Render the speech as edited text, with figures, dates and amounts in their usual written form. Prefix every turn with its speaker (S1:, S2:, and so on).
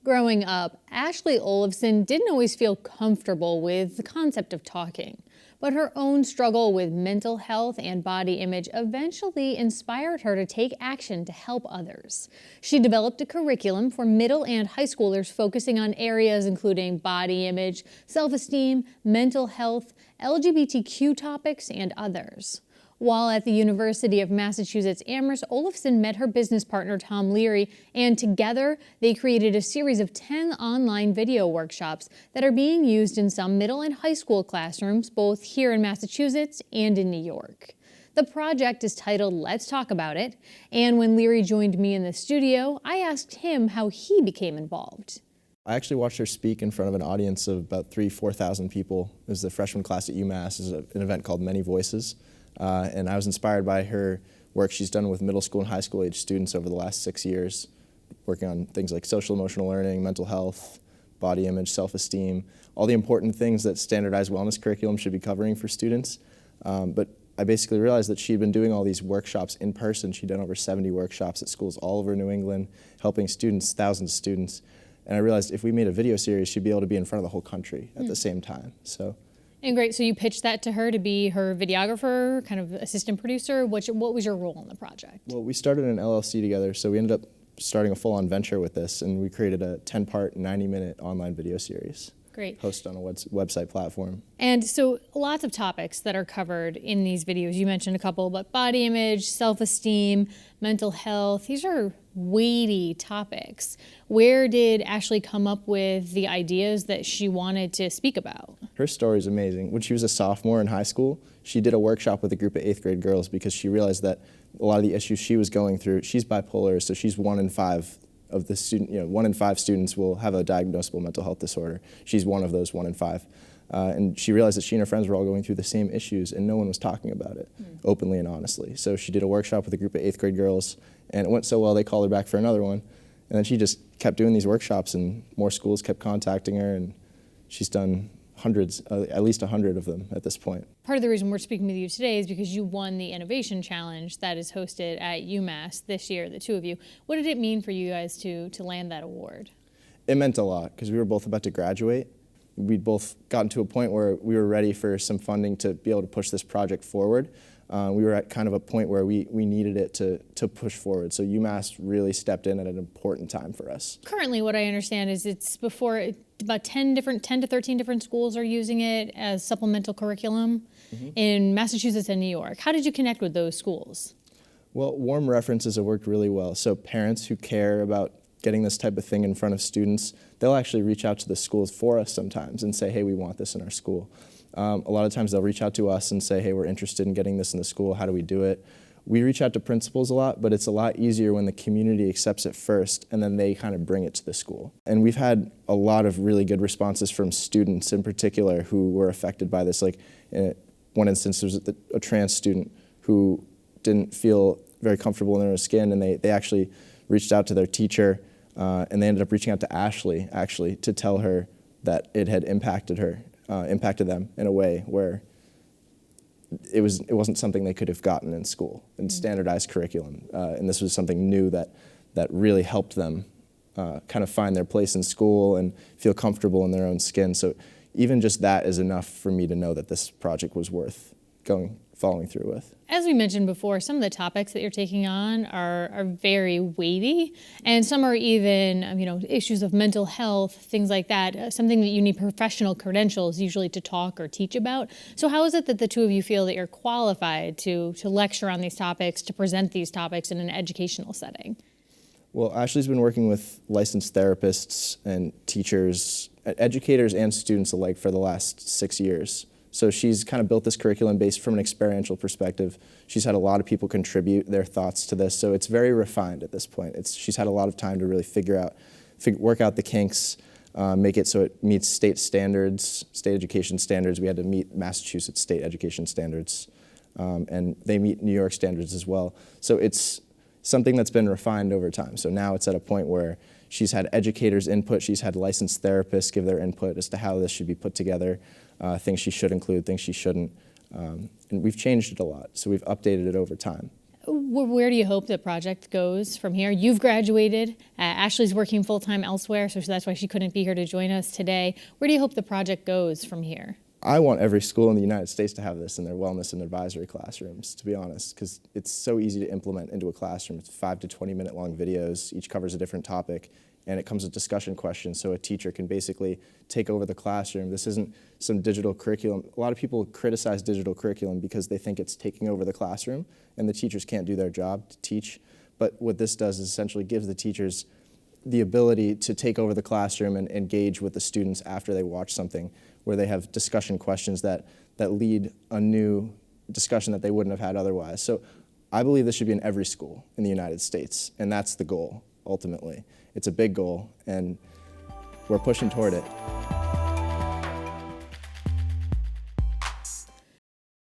S1: Growing up, Ashley Olafsen didn't always feel comfortable with the concept of talking, but her own struggle with mental health and body image eventually inspired her to take action to help others. She developed a curriculum for middle and high schoolers focusing on areas including body image, self-esteem, mental health, LGBTQ topics, and others. While at the University of Massachusetts Amherst, Olafsen met her business partner, Tom Leary, and together they created a series of 10 online video workshops that are being used in some middle and high school classrooms, both here in Massachusetts and in New York. The project is titled Let's Talk About It, and when Leary joined me in the studio, I asked him how he became involved.
S2: I actually watched her speak in front of an audience of about 4,000 people. It was the freshman class at UMass. It was an event called Many Voices. And I was inspired by her work she's done with middle school and high school age students over the last 6 years, working on things like social emotional learning, mental health, body image, self-esteem, all the important things that standardized wellness curriculum should be covering for students. But I basically realized that she'd been doing all these workshops in person. She'd done over 70 workshops at schools all over New England, helping students, thousands of students. And I realized if we made a video series, she'd be able to be in front of the whole country at the same time.
S1: And great, so you pitched that to her to be her videographer, kind of assistant producer. What was your role in the project?
S2: Well, we started an LLC together, so we ended up starting a full-on venture with this, and we created a 10-part, 90-minute online video series.
S1: Great.
S2: Hosted on a website platform.
S1: And so lots of topics that are covered in these videos. You mentioned a couple, but body image, self-esteem, mental health, these are weighty topics. Where did Ashley come up with the ideas that she wanted to speak about?
S2: Her story is amazing. When she was a sophomore in high school, she did a workshop with a group of 8th grade girls because she realized that a lot of the issues she was going through, she's bipolar, so she's 1 in 5 of the student, 1 in 5 students will have a diagnosable mental health disorder. She's one of those 1 in 5. And she realized that she and her friends were all going through the same issues and no one was talking about it openly and honestly. So she did a workshop with a group of 8th grade girls and it went so well they called her back for another one. And then she just kept doing these workshops and more schools kept contacting her and she's done hundreds, at least 100 of them at this point.
S1: Part of the reason we're speaking with you today is because you won the Innovation Challenge that is hosted at UMass this year, the two of you. What did it mean for you guys to land that award?
S2: It meant a lot because we were both about to graduate. We'd both gotten to a point where we were ready for some funding to be able to push this project forward. We were at kind of a point where we needed it to push forward. So UMass really stepped in at an important time for us.
S1: Currently, what I understand is it's about 10 to 13 different schools are using it as supplemental curriculum in Massachusetts and New York. How did you connect with those schools?
S2: Well, warm references have worked really well. So parents who care about getting this type of thing in front of students, they'll actually reach out to the schools for us sometimes and say, hey, we want this in our school. A lot of times they'll reach out to us and say, hey, we're interested in getting this in the school, how do we do it? We reach out to principals a lot, but it's a lot easier when the community accepts it first and then they kind of bring it to the school. And we've had a lot of really good responses from students in particular who were affected by this. Like in one instance, there was a trans student who didn't feel very comfortable in their own skin and they actually reached out to their teacher and they ended up reaching out to Ashley actually to tell her that it had impacted them in a way where it wasn't something they could have gotten in school in standardized curriculum, and this was something new that really helped them kind of find their place in school and feel comfortable in their own skin. So even just that is enough for me to know that this project was worth following through with.
S1: As we mentioned before, some of the topics that you're taking on are very weighty, and some are even, issues of mental health, things like that, something that you need professional credentials usually to talk or teach about. So how is it that the two of you feel that you're qualified to lecture on these topics, to present these topics in an educational setting?
S2: Well, Ashley's been working with licensed therapists and teachers, educators and students alike for the last 6 years. So she's kind of built this curriculum based from an experiential perspective. She's had a lot of people contribute their thoughts to this, so it's very refined at this point. She's had a lot of time to really work out the kinks, make it so it meets state standards, state education standards. We had to meet Massachusetts state education standards, and they meet New York standards as well. So it's something that's been refined over time. So now it's at a point where she's had educators' input, she's had licensed therapists give their input as to how this should be put together, things she should include, things she shouldn't, and we've changed it a lot, so we've updated it over time.
S1: Where do you hope the project goes from here? You've graduated. Ashley's working full-time elsewhere, so that's why she couldn't be here to join us today. Where do you hope the project goes from here?
S2: I want every school in the United States to have this in their wellness and advisory classrooms, to be honest, because it's so easy to implement into a classroom. It's 5 to 20 minute long videos, each covers a different topic, and it comes with discussion questions so a teacher can basically take over the classroom. This isn't some digital curriculum. A lot of people criticize digital curriculum because they think it's taking over the classroom and the teachers can't do their job to teach. But what this does is essentially gives the teachers the ability to take over the classroom and engage with the students after they watch something, where they have discussion questions that lead a new discussion that they wouldn't have had otherwise. So I believe this should be in every school in the United States, and that's the goal, ultimately. It's a big goal, and we're pushing toward it.